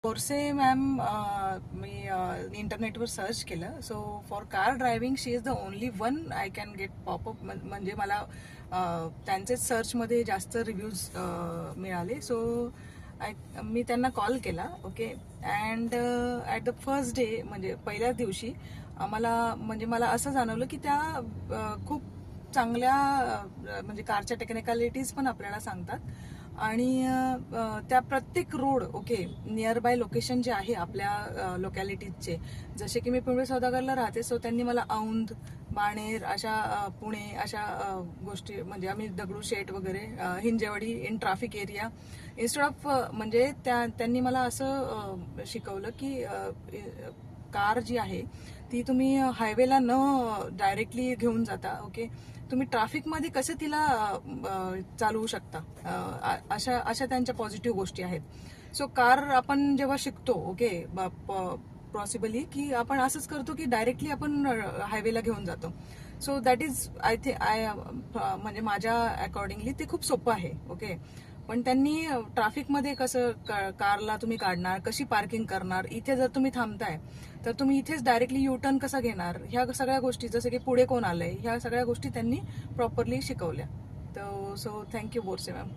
Borse ma'am मी इंटरनेटवर search केलं. So for car driving she is the only one I can get popup. म्हणजे मला त्यांचेच सर्चमध्ये जास्त रिव्ह्यूज मिळाले. सो मी त्यांना कॉल केला. Okay. And at the first day म्हणजे पहिल्याच दिवशी मला असं जाणवलं की त्या खूप चांगल्या म्हणजे कारच्या टेक्निकॅलिटीज पण आपल्याला सांगतात. आणि त्या प्रत्येक road okay near by location जे आहे आपल्या लोकॅलिटीजचे, जसे की मी पिंपरी सौदागरला राहते. सो त्यांनी मला औंध, बाणेर अशा पुणे अशा गोष्टी म्हणजे आम्ही दगडूशेठ वगैरे Hinjewadi in traffic area instead of म्हणजे त्यांनी मला असं शिकवलं की कार जी आहे ती तुम्ही हायवेला न डायरेक्टली घेऊन जाता. ओके. तुम्ही ट्रॅफिकमध्ये कसं तिला चालवू शकता, अशा त्यांच्या पॉझिटिव्ह गोष्टी आहेत. सो कार आपण जेव्हा शिकतो ओके पॉसिबली की आपण असंच करतो की डायरेक्टली आपण हायवेला घेऊन जातो. सो दॅट इज आय म्हणजे माझ्या अकॉर्डिंगली ते खूप सोपं आहे. ओके. पण त्यांनी ट्रॅफिकमध्ये कसं कारला तुम्ही काढणार, कशी पार्किंग करणार, इथे जर तुम्ही थांबताय तर तुम्ही इथेच डायरेक्टली यू टर्न कसा घेणार, ह्या सगळ्या गोष्टी, जसं की पुढे कोण आलंय, ह्या सगळ्या गोष्टी त्यांनी प्रॉपरली शिकवल्या. तर सो थँक्यू बोरसे मॅम.